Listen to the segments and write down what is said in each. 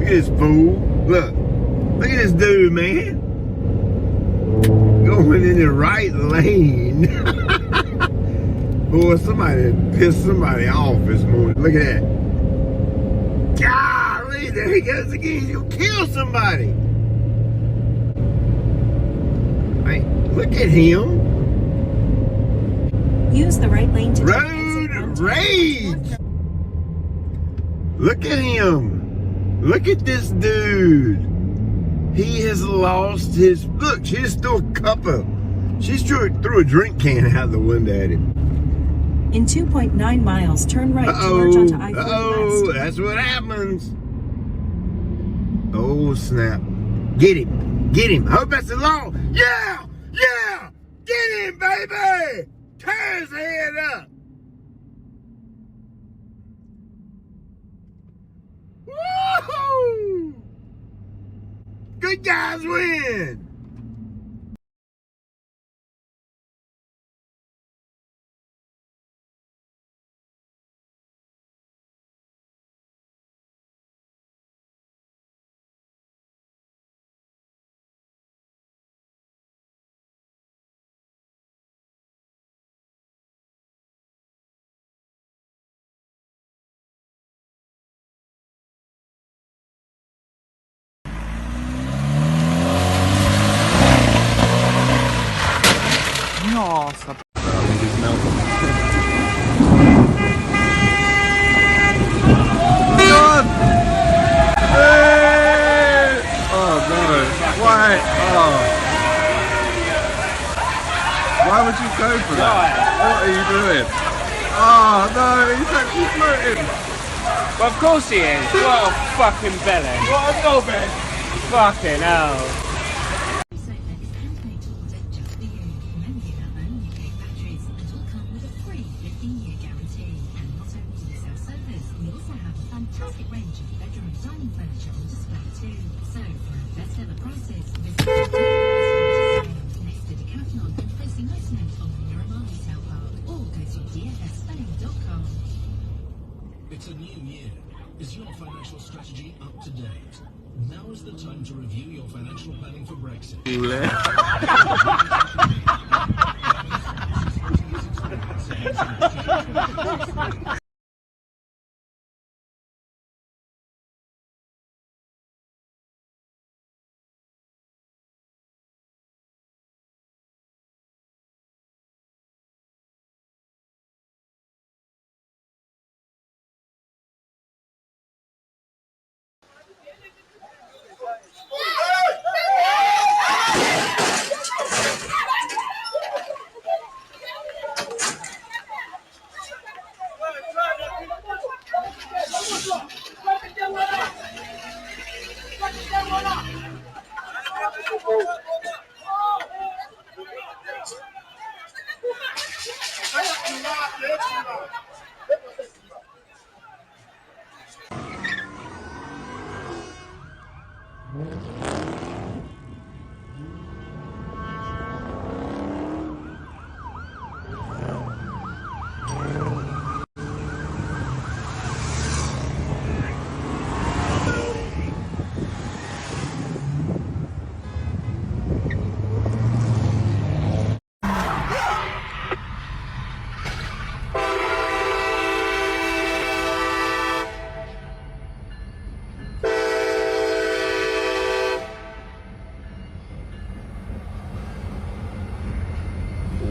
Look at this fool. Look at this dude, man. Going in the right lane. Boy, somebody pissed somebody off this morning. Look at that. Golly, there he goes again. He'll kill somebody. Hey, look at him. Use the right lane to road rage. Look at him. Look at this dude. He has lost his, look, she just threw a cup of, she threw a drink can out the window at him. In 2.9 miles, turn right to merge onto I-40 West. That's what happens. Oh, snap. Get him. Get him. I hope that's the law. Yeah. Yeah. Get him, baby. Tear his head up. Woohoo! Good guys win. Nossa, não. God! Hey! Oh no! Why? Oh! Why would you go for that? What are you doing? Oh no! He's actually floating. Well, of course he is. What a fucking belly. What a knobhead. Fucking hell. Fantastic range of bedroom and dining furniture on display too. So, for our best ever prices, visit next to Decathlon and place a nice note on the Miramar Retail Park or go to dfspelling.com. It's a new year. Is your financial strategy up to date? Now is the time to review your financial planning for Brexit.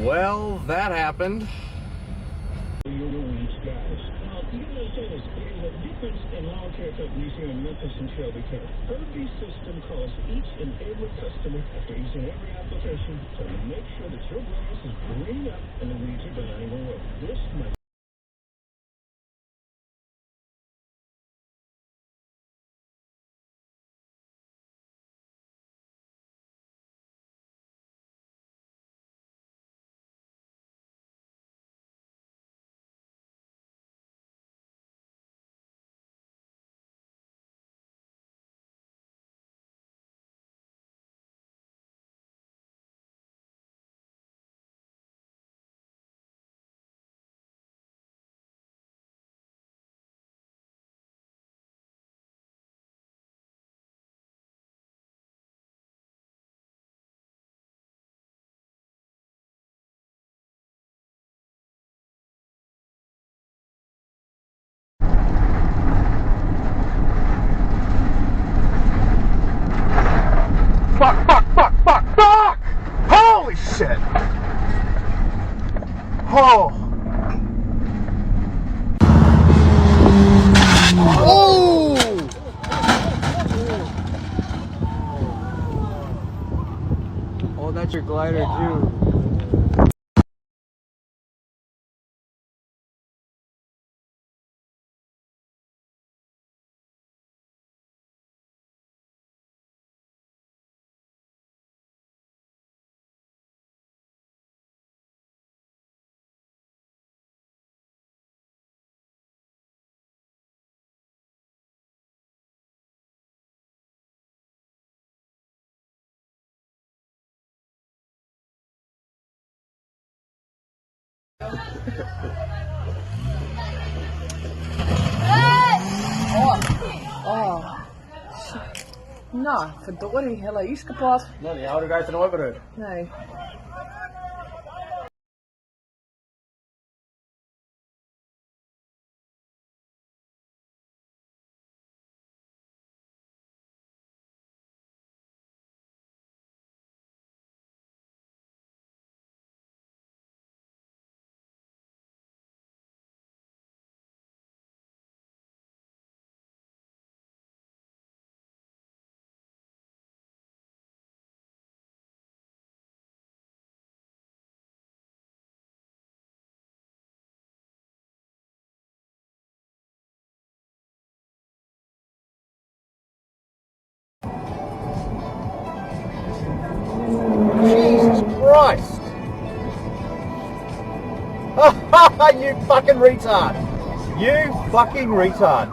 Well, that happened. You don't understand this. There is a difference in lawn care companies here in Memphis and Shelby County. Kirby's system calls each and every customer after each and every application to make sure that your grass is green up and the weeds are dying away. This might glider too. Nou, verdorie, hele is kapot. Nou, die oude rijdt er nooit meer uit. Nee. Jesus Christ! You fucking retard! You fucking retard!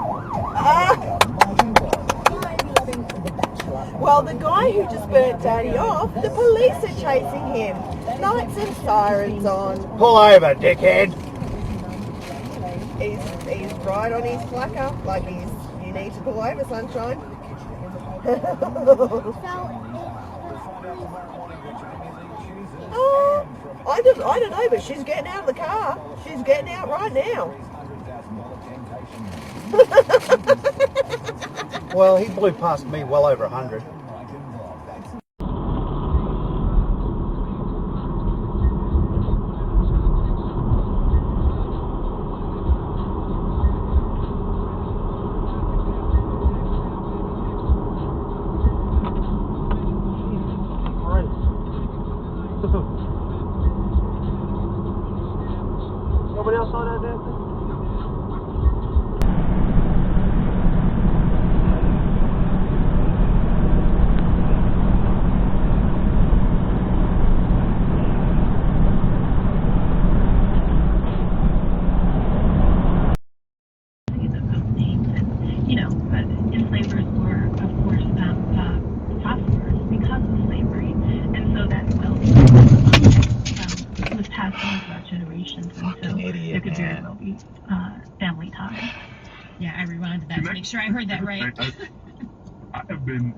Well, the guy who just burnt Daddy off, the police are chasing him. Lights and sirens on. Pull over, dickhead! He's right on his flacker, like you need to pull over, sunshine. I don't know, but she's getting out of the car. She's getting out right now. Well, he blew past me well over 100. Nobody else saw that dancing? You know, enslavers were, of course, prosperous because of slavery, and so that wealth was passed on throughout generations, and so there could very well be family ties. Yeah, I rewinded that to make sure I heard that right. I have been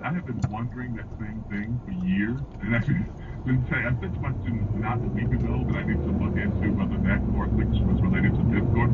wondering that same thing for years, and actually, I said to my students not a week ago that I need to look into whether that course was related to this course.